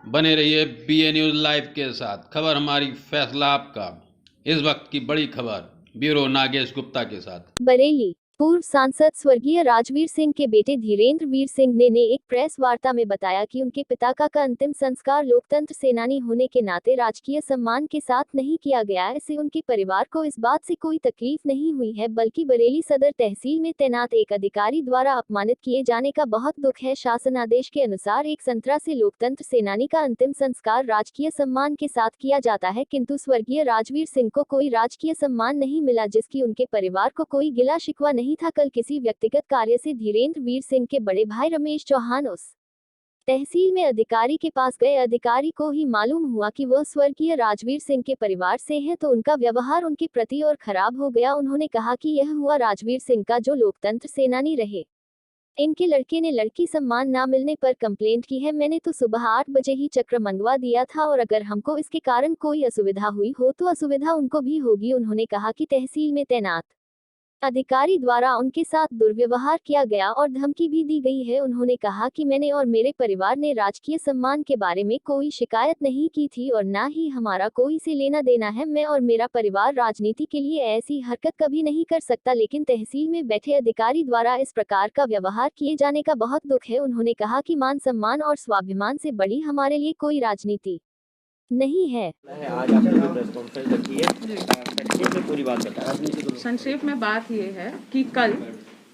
बने रहिए BA news live के साथ। खबर हमारी, फैसला आपका। इस वक्त की बड़ी खबर ब्यूरो नागेश गुप्ता के साथ। बरेली। पूर्व सांसद स्वर्गीय राजवीर सिंह के बेटे धीरेन्द्र वीर सिंह ने एक प्रेस वार्ता में बताया कि उनके पिता का अंतिम संस्कार लोकतंत्र सेनानी होने के नाते राजकीय सम्मान के साथ नहीं किया गया। इससे उनके परिवार को इस बात से कोई तकलीफ नहीं हुई है, बल्कि बरेली सदर तहसील में तैनात एक अधिकारी द्वारा अपमानित किए जाने का बहुत दुख है। शासनादेश के अनुसार एक संतरा से लोकतंत्र सेनानी का अंतिम संस्कार राजकीय सम्मान के साथ किया जाता है, किंतु स्वर्गीय राजवीर सिंह को कोई राजकीय सम्मान नहीं मिला, जिसकी उनके परिवार को कोई गिला शिकवा नहीं था। कल किसी व्यक्तिगत कार्य से धीरेन्द्र वीर सिंह के बड़े भाई रमेश चौहान उस तहसील में अधिकारी के पास गए। अधिकारी को ही मालूम हुआ कि वह स्वर्गीय राजवीर सिंह के परिवार से हैं, तो उनका व्यवहार उनके प्रति और खराब हो गया। उन्होंने कहा कि यह हुआ राजवीर सिंह का, जो लोकतंत्र सेनानी रहे। इनके लड़के ने लड़की सम्मान ना मिलने पर कंप्लेंट की है। मैंने तो सुबह 8 बजे ही चक्र मंगवा दिया था, और अगर हमको इसके कारण कोई असुविधा हुई हो तो असुविधा उनको भी होगी। उन्होंने कहा कि तहसील में तैनात अधिकारी द्वारा उनके साथ दुर्व्यवहार किया गया और धमकी भी दी गई है। उन्होंने कहा कि मैंने और मेरे परिवार ने राजकीय सम्मान के बारे में कोई शिकायत नहीं की थी और ना ही हमारा कोई से लेना देना है। मैं और मेरा परिवार राजनीति के लिए ऐसी हरकत कभी नहीं कर सकता, लेकिन तहसील में बैठे अधिकारी द्वारा इस प्रकार का व्यवहार किए जाने का बहुत दुख है। उन्होंने कहा कि मान सम्मान और स्वाभिमान से बड़ी हमारे लिए कोई राजनीति नहीं है। आज आपने प्रेस कॉन्फ्रेंस रखी है, संक्षेप में पूरी बात बताएं। संक्षेप में बात ये है कि कल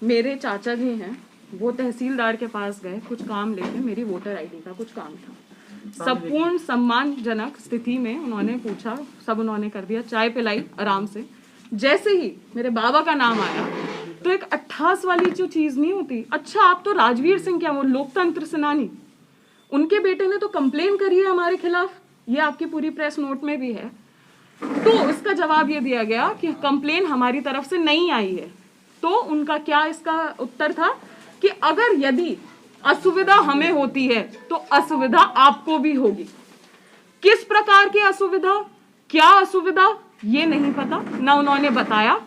मेरे चाचा जी हैं, वो तहसीलदार के पास गए कुछ काम लेके। मेरी वोटर आईडी का कुछ काम था। संपूर्ण सम्मानजनक स्थिति में उन्होंने पूछा, सब उन्होंने कर दिया, चाय पिलाई आराम से। जैसे ही मेरे बाबा का नाम आया तो एक 28 वाली जो चीज नहीं होती, अच्छा आप तो राजवीर सिंह क्या, वो लोकतंत्र सेनानी, उनके बेटे ने तो कंप्लेन करी है हमारे खिलाफ, ये आपकी पूरी प्रेस नोट में भी है। तो इसका जवाब ये दिया गया कि कंप्लेन हमारी तरफ से नहीं आई है। तो उनका क्या इसका उत्तर था कि अगर यदि असुविधा हमें होती है तो असुविधा आपको भी होगी। किस प्रकार की असुविधा, क्या असुविधा, ये नहीं पता, ना उन्होंने बताया।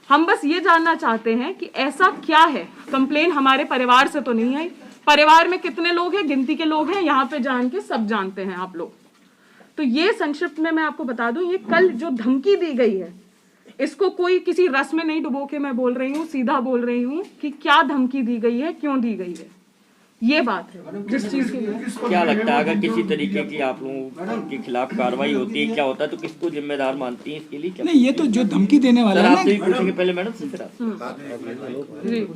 हम बस ये जानना चाहते हैं कि ऐसा क्या है। कंप्लेन हमारे परिवार से तो नहीं आई। परिवार में कितने लोग हैं, गिनती के लोग हैं, यहाँ पे जान के सब जानते हैं आप लोग। तो ये संक्षिप्त में मैं आपको बता दूं, ये कल जो धमकी दी गई है, इसको कोई किसी रस में नहीं डुबो के मैं बोल रही हूँ, सीधा बोल रही हूँ कि क्या धमकी दी गई है, क्यों दी गई है, ये बात है जिस चीज की। क्या लगता है अगर किसी तरीके की आप लोगों के खिलाफ कार्रवाई होती है, क्या होता है, तो किसको जिम्मेदार मानती है इसके लिए? क्या नहीं, ये तो जो धमकी देने वाला है, आपसे भी पूछेंगे पहले मैडम से, फिर जी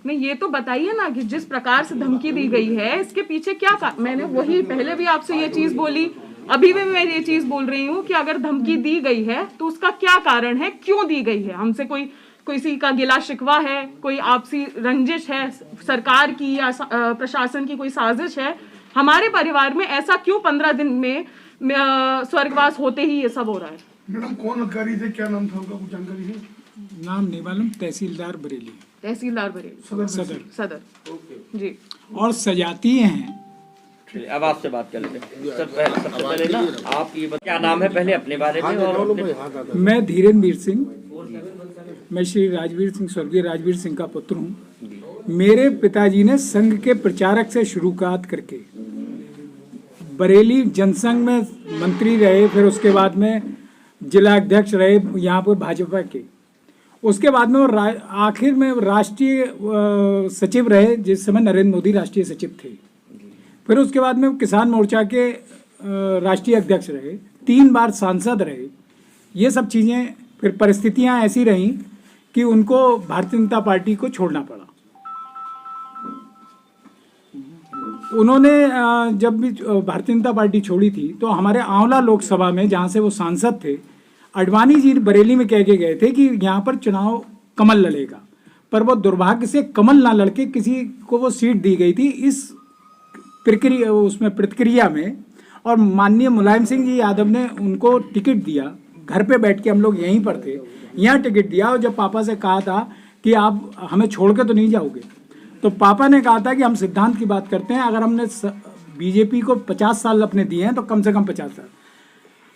नहीं, ये तो बताइए ना कि जिस प्रकार से धमकी दी गई है इसके पीछे क्या मैंने वही पहले भी आपसे ये चीज बोली, अभी भी मैं ये चीज बोल रही हूँ कि अगर धमकी दी गई है तो उसका क्या कारण है, क्यों दी गई है। हमसे कोई किसी का गिला शिकवा है, कोई आपसी रंजिश है, सरकार की या प्रशासन की कोई साजिश है हमारे परिवार में, ऐसा क्यों 15 दिन में स्वर्गवास होते ही ये सब हो रहा है। मैडम कौन अधिकारी थे, क्या नाम था उनका, कुछ जानकारी है? नाम नहीं मालूम। तहसीलदार बरेली, तहसीलदार बरेली सदर जी। और सजाती हैं। अब आपसे बात कर लेते हैं। सबसे पहले ना आप ये क्या नाम है पहले अपने बारे में? और मैं धीरेन्द्र वीर सिंह, मैं श्री राजवीर सिंह, स्वर्गीय राजवीर सिंह का पुत्र हूँ। मेरे पिताजी ने संघ के प्रचारक से शुरुआत करके बरेली जनसंघ में मंत्री रहे, फिर उसके बाद में जिला अध्यक्ष रहे यहाँ पर भाजपा के। उसके बाद में वो आखिर में राष्ट्रीय सचिव रहे, जिस समय नरेंद्र मोदी राष्ट्रीय सचिव थे। फिर उसके बाद में किसान मोर्चा के राष्ट्रीय अध्यक्ष रहे, 3 बार सांसद रहे। ये सब चीज़ें, फिर परिस्थितियां ऐसी रहीं कि उनको भारतीय जनता पार्टी को छोड़ना पड़ा। उन्होंने जब भी भारतीय जनता पार्टी छोड़ी थी तो हमारे आंवला लोकसभा में, जहाँ से वो सांसद थे, अडवाणी जी बरेली में कह के गए थे कि यहाँ पर चुनाव कमल लड़ेगा, पर वो दुर्भाग्य से कमल ना लड़के किसी को वो सीट दी गई थी। इस प्रतिक्रिया में और माननीय मुलायम सिंह जी यादव ने उनको टिकट दिया। घर पे बैठ के हम लोग यहीं पर थे, यहाँ टिकट दिया। और जब पापा से कहा था कि आप हमें छोड़ के तो नहीं जाओगे, तो पापा ने कहा था कि हम सिद्धांत की बात करते हैं। अगर हमने बीजेपी को 50 साल अपने दिए हैं तो कम से कम 50 साल।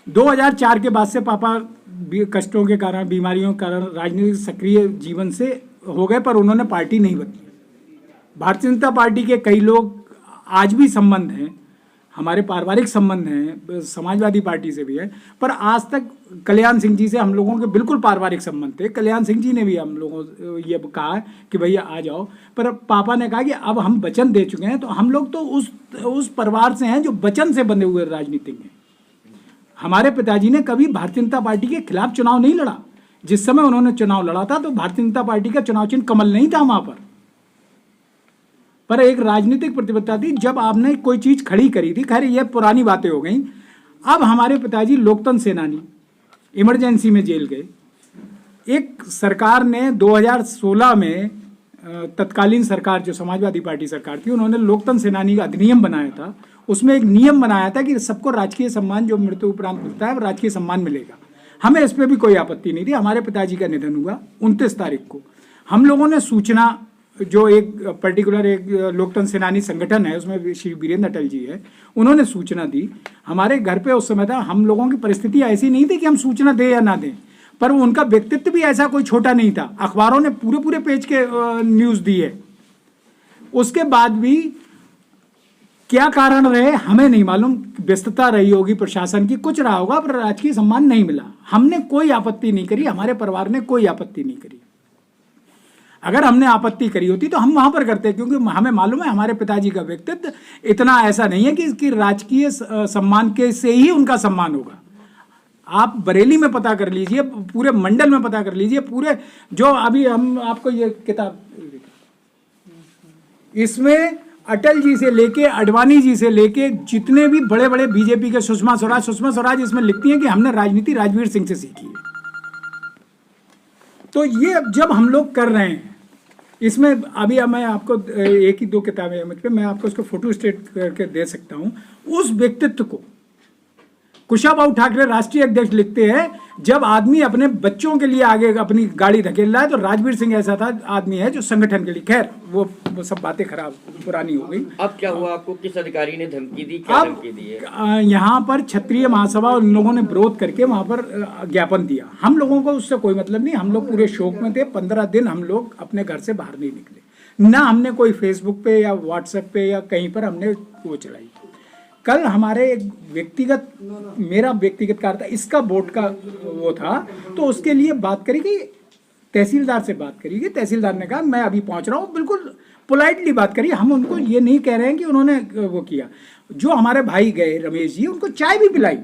2004 के बाद से पापा कष्टों के कारण, बीमारियों के कारण राजनीतिक सक्रिय जीवन से हो गए, पर उन्होंने पार्टी नहीं बदली। भारतीय जनता पार्टी के कई लोग आज भी संबंध हैं हमारे पारिवारिक संबंध हैं, समाजवादी पार्टी से भी है, पर आज तक कल्याण सिंह जी से हम लोगों के बिल्कुल पारिवारिक संबंध थे। कल्याण सिंह जी ने भी हम लोगों ये कहा कि भैया आ जाओ, पर पापा ने कहा कि अब हम वचन दे चुके हैं, तो हम लोग तो उस परिवार से हैं जो वचन से बंधे हुए राजनीतिज्ञ हैं। हमारे पिताजी ने कभी भारतीय जनता पार्टी के खिलाफ चुनाव नहीं लड़ा। जिस समय उन्होंने चुनाव लड़ा था तो भारतीय जनता पार्टी का चुनाव चिन्ह कमल नहीं था वहां पर एक राजनीतिक प्रतिबद्धता थी। जब आपने कोई चीज खड़ी करी थी, खैर ये पुरानी बातें हो गई। अब हमारे पिताजी लोकतंत्र सेनानी इमरजेंसी में जेल गए। एक सरकार ने 2016 में तत्कालीन सरकार जो समाजवादी पार्टी सरकार थी, उन्होंने लोकतंत्र सेनानी का अधिनियम बनाया था। उसमें एक नियम बनाया था कि सबको राजकीय सम्मान जो मृत्यु उपरांत मिलता है राजकीय सम्मान मिलेगा। हमें इस पर भी कोई आपत्ति नहीं थी। हमारे पिताजी का निधन हुआ 29 तारीख को। हम लोगों ने सूचना, जो एक पर्टिकुलर एक लोकतंत्र सेनानी संगठन है उसमें श्री वीरेंद्र अटल जी है, उन्होंने सूचना दी। हमारे घर पे उस समय था, हम लोगों की परिस्थिति ऐसी नहीं थी कि हम सूचना दें या ना दें, पर उनका व्यक्तित्व भी ऐसा कोई छोटा नहीं था। अखबारों ने पूरे पूरे पेज के न्यूज़ दी है। उसके बाद भी क्या कारण रहे हमें नहीं मालूम, व्यस्तता रही होगी प्रशासन की, कुछ रहा होगा, पर राजकीय सम्मान नहीं मिला। हमने कोई आपत्ति नहीं करी, हमारे परिवार ने कोई आपत्ति नहीं करी। अगर हमने आपत्ति करी होती तो हम वहां पर करते, क्योंकि हमें मालूम है हमारे पिताजी का व्यक्तित्व इतना ऐसा नहीं है कि राजकीय सम्मान के से ही उनका सम्मान होगा। आप बरेली में पता कर लीजिए, पूरे मंडल में पता कर लीजिए, पूरे जो अभी हम आपको ये किताब, इसमें अटल जी से लेके अडवाणी जी से लेके जितने भी बड़े बड़े बीजेपी के, सुषमा स्वराज इसमें लिखती हैं कि हमने राजनीति राजवीर सिंह से सीखी है। तो ये जब हम लोग कर रहे हैं, इसमें अभी मैं आपको एक ही दो किताबें मुझ पे, मैं आपको उसको फोटो स्टेट करके दे सकता हूं। उस व्यक्तित्व को कुशाभाऊ ठाकरे राष्ट्रीय अध्यक्ष लिखते हैं, जब आदमी अपने बच्चों के लिए आगे अपनी गाड़ी धकेल रहा है तो राजवीर सिंह ऐसा था आदमी है जो संगठन के लिए, खैर वो सब बातें खराब पुरानी हो गई। अब क्या हुआ, आपको किस अधिकारी ने धमकी दी, क्या धमकी दी है? यहाँ पर क्षत्रिय महासभा उन लोगों ने विरोध करके वहां पर ज्ञापन दिया। हम लोगों को उससे कोई मतलब नहीं, हम लोग पूरे शोक में थे। 15 दिन हम लोग अपने घर से बाहर नहीं निकले, ना हमने कोई फेसबुक पे या व्हाट्सएप पे या कहीं पर हमने वो चलाई। कल हमारे एक व्यक्तिगत, मेरा व्यक्तिगत कार्य था, इसका बोर्ड का वो था, तो उसके लिए बात करी गई, तहसीलदार से बात करी गई। तहसीलदार ने कहा मैं अभी पहुंच रहा हूँ, बिल्कुल पोलाइटली बात करी। हम उनको ये नहीं कह रहे हैं कि उन्होंने वो किया। जो हमारे भाई गए रमेश जी, उनको चाय भी पिलाई,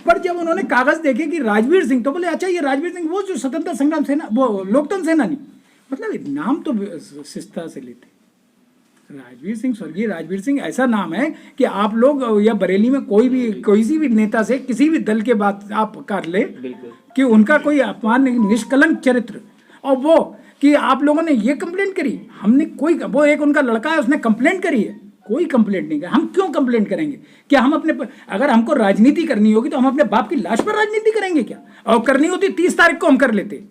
पर जब उन्होंने कागज देखे कि राजवीर सिंह, तो बोले अच्छा ये राजवीर सिंह वो जो स्वतंत्रता संग्राम सेना, वो लोकतंत्र सेनानी, मतलब नाम तो शिष्टता से लेते। राजवीर सिंह, स्वर्गीय राजवीर सिंह ऐसा नाम है कि आप लोग या बरेली में कोई सी भी नेता से किसी भी दल के बात आप कर ले कि उनका कोई अपमान नहीं, निष्कलंक चरित्र। और वो कि आप लोगों ने ये कंप्लेंट करी, हमने कोई, वो एक उनका लड़का है उसने कंप्लेंट करी है, कोई कंप्लेंट नहीं करी। हम क्यों कंप्लेंट करेंगे? क्या हम अपने, अगर हमको राजनीति करनी होगी तो हम अपने बाप की लाश पर राजनीति करेंगे क्या? और करनी होती 30 तारीख को हम कर लेते।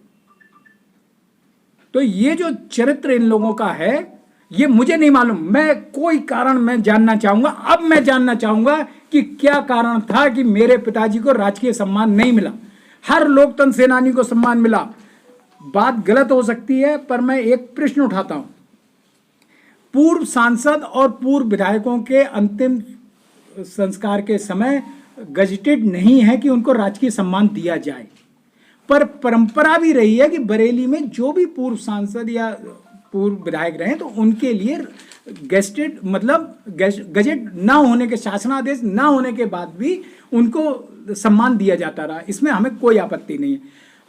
तो ये जो चरित्र इन लोगों का है, ये मुझे नहीं मालूम। मैं कोई कारण मैं जानना चाहूंगा, अब मैं जानना चाहूंगा कि क्या कारण था कि मेरे पिताजी को राजकीय सम्मान नहीं मिला। हर लोकतंत्र सेनानी को सम्मान मिला। बात गलत हो सकती है, पर मैं एक प्रश्न उठाता हूं। पूर्व सांसद और पूर्व विधायकों के अंतिम संस्कार के समय गजटेड नहीं है कि उनको राजकीय सम्मान दिया जाए, पर परंपरा भी रही है कि बरेली में जो भी पूर्व सांसद या पूर्व विधायक रहे तो उनके लिए गेस्टेड, मतलब गजट ना होने के, शासनादेश ना होने के बाद भी उनको सम्मान दिया जाता रहा। इसमें हमें कोई आपत्ति नहीं है।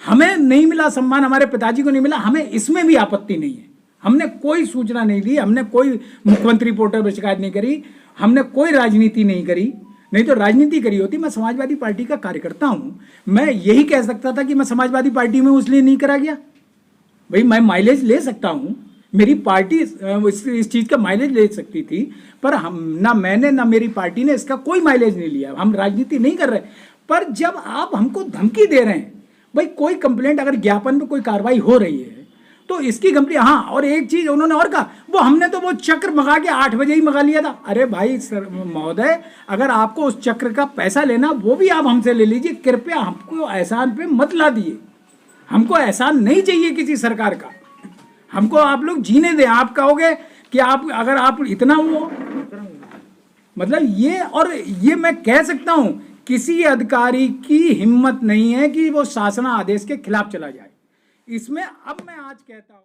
हमें नहीं मिला सम्मान, हमारे पिताजी को नहीं मिला, हमें इसमें भी आपत्ति नहीं है। हमने कोई सूचना नहीं दी, हमने कोई मुख्यमंत्री पोर्टल पर शिकायत नहीं करी, हमने कोई राजनीति नहीं करी। नहीं तो राजनीति करी होती। मैं समाजवादी पार्टी का कार्यकर्ता हूं, मैं यही कह सकता था कि मैं समाजवादी पार्टी में इसलिए नहीं करा गया। भाई मैं माइलेज ले सकता हूं, मेरी पार्टी इस चीज का माइलेज ले सकती थी, पर हम ना, मैंने ना मेरी पार्टी ने इसका कोई माइलेज नहीं लिया। हम राजनीति नहीं कर रहे। पर जब आप हमको धमकी दे रहे हैं, भाई कोई कंप्लेंट, अगर ज्ञापन पे कोई कार्रवाई हो रही है तो इसकी कंप्लेंट, हाँ। और एक चीज उन्होंने और कहा, वो हमने तो वो चक्र मंगा के 8 बजे ही मंगा लिया था। अरे भाई सर महोदय, अगर आपको उस चक्र का पैसा लेना, वो भी आप हमसे ले लीजिए, कृपया हमको एहसान पे मत ला दिए। हमको एहसान नहीं चाहिए किसी सरकार का, हमको आप लोग जीने दें। आप कहोगे कि आप, अगर आप इतना वो, मतलब ये मैं कह सकता हूं, किसी अधिकारी की हिम्मत नहीं है कि वो शासन आदेश के खिलाफ चला जाए। इसमें अब मैं आज कहता हूं